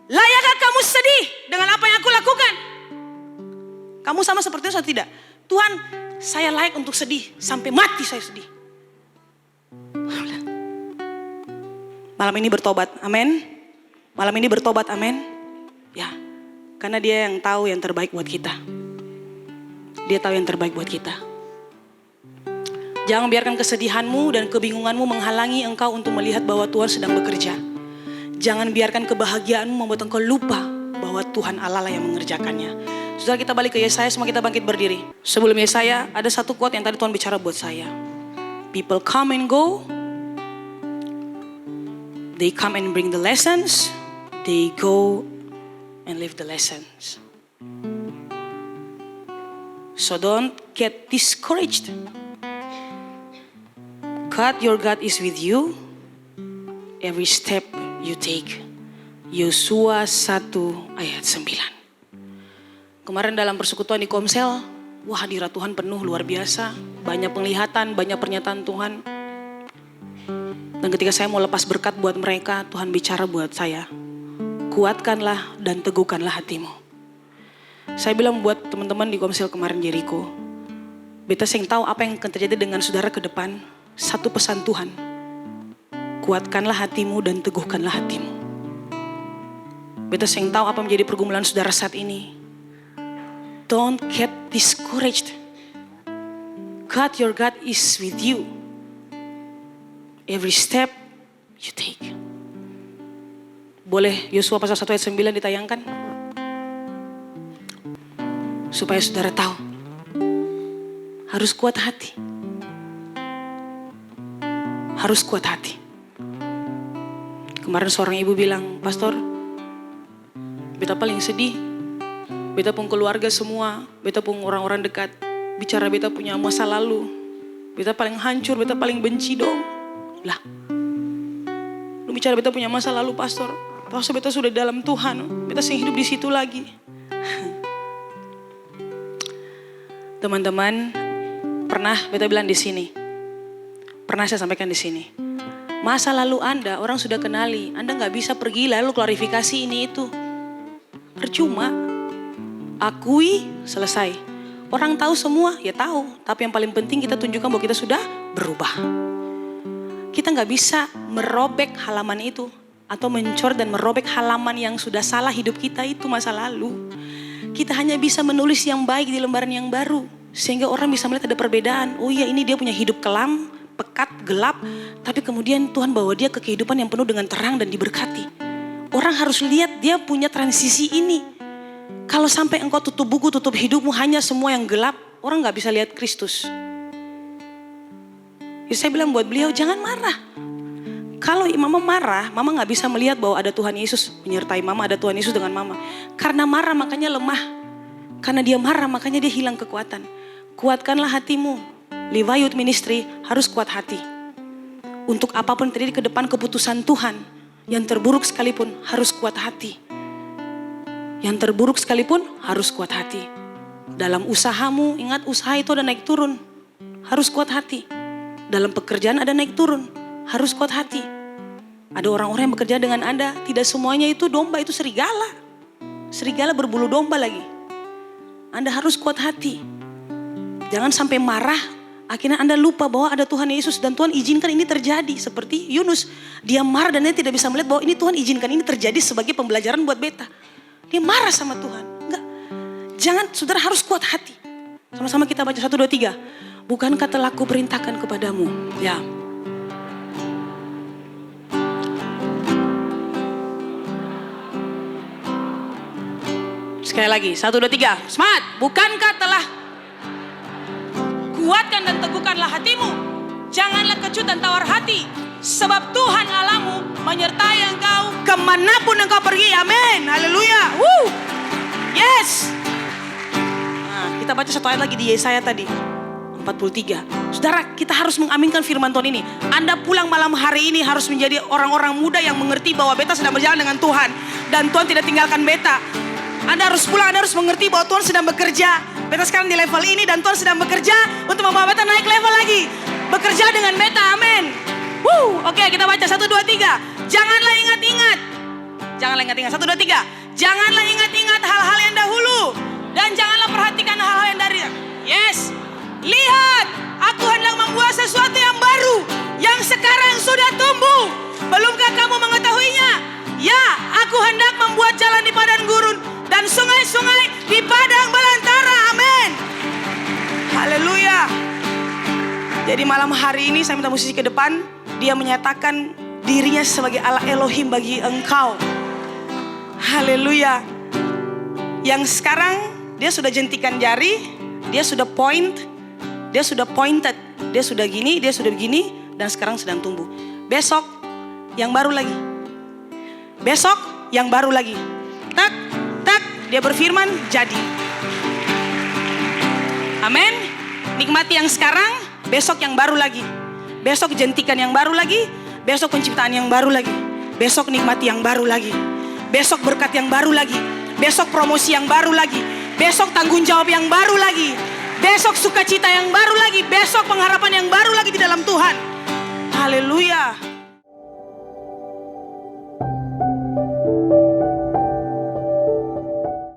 Layakkah kamu sedih dengan apa yang aku lakukan? Kamu sama seperti itu atau tidak? Tuhan, saya layak untuk sedih. Sampai mati saya sedih. Malam ini bertobat, amin. Malam ini bertobat, amin. Ya. Karena dia yang tahu yang terbaik buat kita. Dia tahu yang terbaik buat kita. Jangan biarkan kesedihanmu dan kebingunganmu menghalangi engkau untuk melihat bahwa Tuhan sedang bekerja. Jangan biarkan kebahagiaanmu membuat engkau lupa bahwa Tuhan Allah lah yang mengerjakannya. Saudara, kita balik ke Yesaya, semua kita bangkit berdiri. Sebelum Yesaya, ada satu quote yang tadi Tuhan bicara buat saya. People come and go. They come and bring the lessons. They go and live the lessons. So don't get discouraged. God, your God is with you. Every step you take. Yosua 1 ayat 9. Kemarin dalam persekutuan di Komsel, wah hadirat Tuhan penuh luar biasa. Banyak penglihatan, banyak pernyataan Tuhan. Dan ketika saya mau lepas berkat buat mereka, Tuhan bicara buat saya. Kuatkanlah dan teguhkanlah hatimu. Saya bilang buat teman-teman di Komsel kemarin Jericho. Beta sing tahu apa yang akan terjadi dengan saudara ke depan. Satu pesan Tuhan. Kuatkanlah hatimu dan teguhkanlah hatimu. Beta sing tahu apa menjadi pergumulan saudara saat ini. Don't get discouraged. God, your God is with you. Every step you take. Boleh Yosua pasal 1 ayat 9 ditayangkan? Supaya saudara tahu. Harus kuat hati. Harus kuat hati. Kemarin seorang ibu bilang, Pastor, beta paling sedih. Beta pun keluarga semua, beta pun orang-orang dekat. Bicara beta punya masa lalu. Beta paling hancur, beta paling benci dong. Lah, lu bicara beta punya masa lalu pastor. Pastor beta sudah dalam Tuhan. Beta sing hidup di situ lagi. Teman-teman, pernah beta bilang di sini. Pernah saya sampaikan di sini. Masa lalu Anda, orang sudah kenali. Anda gak bisa pergi lalu klarifikasi ini itu. Percuma. Akui, selesai. Orang tahu semua, ya tahu. Tapi yang paling penting kita tunjukkan bahwa kita sudah berubah. Kita gak bisa merobek halaman itu. Atau mencor dan merobek halaman yang sudah salah hidup kita itu masa lalu. Kita hanya bisa menulis yang baik di lembaran yang baru. Sehingga orang bisa melihat ada perbedaan. Oh iya, ini dia punya hidup kelam, pekat, gelap. Tapi kemudian Tuhan bawa dia ke kehidupan yang penuh dengan terang dan diberkati. Orang harus lihat dia punya transisi ini. Kalau sampai engkau tutup buku, tutup hidupmu hanya semua yang gelap, orang gak bisa lihat Kristus. Jadi saya bilang buat beliau, jangan marah. Kalau mama marah, mama gak bisa melihat bahwa ada Tuhan Yesus menyertai mama, ada Tuhan Yesus dengan mama. Karena marah makanya lemah. Karena dia marah makanya dia hilang kekuatan. Kuatkanlah hatimu. Liva Youth Ministry harus kuat hati. Untuk apapun terjadi ke depan keputusan Tuhan, yang terburuk sekalipun harus kuat hati. Yang terburuk sekalipun harus kuat hati. Dalam usahamu, ingat usaha itu ada naik turun. Harus kuat hati. Dalam pekerjaan ada naik turun. Harus kuat hati. Ada orang-orang yang bekerja dengan Anda, tidak semuanya itu domba, itu serigala. Serigala berbulu domba lagi. Anda harus kuat hati. Jangan sampai marah, akhirnya Anda lupa bahwa ada Tuhan Yesus dan Tuhan izinkan ini terjadi. Seperti Yunus, dia marah dan dia tidak bisa melihat bahwa ini Tuhan izinkan ini terjadi sebagai pembelajaran buat beta. Dia marah sama Tuhan. Enggak. Jangan, saudara harus kuat hati. Sama-sama kita baca 1, 2, 3. Bukankah telah kuperintahkan kepadamu? Ya. Sekali lagi, 1, 2, 3. Semangat. Bukankah telah kuatkan dan teguhkanlah hatimu. Janganlah kecut dan tawar hati. Sebab Tuhan Allahmu menyertai engkau kemanapun engkau pergi. Amin. Haleluya. Yes. Nah, kita baca satu ayat lagi di Yesaya tadi. 43. Saudara, kita harus mengaminkan firman Tuhan ini. Anda pulang malam hari ini harus menjadi orang-orang muda yang mengerti bahwa beta sedang berjalan dengan Tuhan. Dan Tuhan tidak tinggalkan beta. Anda harus pulang, Anda harus mengerti bahwa Tuhan sedang bekerja. Beta sekarang di level ini dan Tuhan sedang bekerja untuk membawa beta naik level lagi. Bekerja dengan beta, amin. Oke, kita baca 1, 2, 3. Janganlah ingat-ingat. Janganlah ingat-ingat, 1, 2, 3. Janganlah ingat-ingat hal-hal yang dahulu. Dan janganlah perhatikan hal-hal yang dari. Yes. Lihat, aku hendak membuat sesuatu yang baru. Yang sekarang sudah tumbuh. Belumkah kamu mengetahuinya? Ya, aku hendak membuat jalan di padang gurun. Dan sungai-sungai di padang belantara. Amin. Haleluya. Jadi malam hari ini saya minta musisi ke depan. Dia menyatakan dirinya sebagai Allah Elohim bagi engkau. Haleluya. Yang sekarang dia sudah jentikan jari. Dia sudah point. Dia sudah pointed. Dia sudah gini, dia sudah begini. Dan sekarang sedang tumbuh. Besok yang baru lagi. Besok yang baru lagi. Tak, tak. Dia berfirman jadi. Amin. Nikmati yang sekarang, besok yang baru lagi. Besok jentikan yang baru lagi. Besok penciptaan yang baru lagi. Besok nikmati yang baru lagi. Besok berkat yang baru lagi. Besok promosi yang baru lagi. Besok tanggung jawab yang baru lagi. Besok sukacita yang baru lagi. Besok pengharapan yang baru lagi di dalam Tuhan. Haleluya.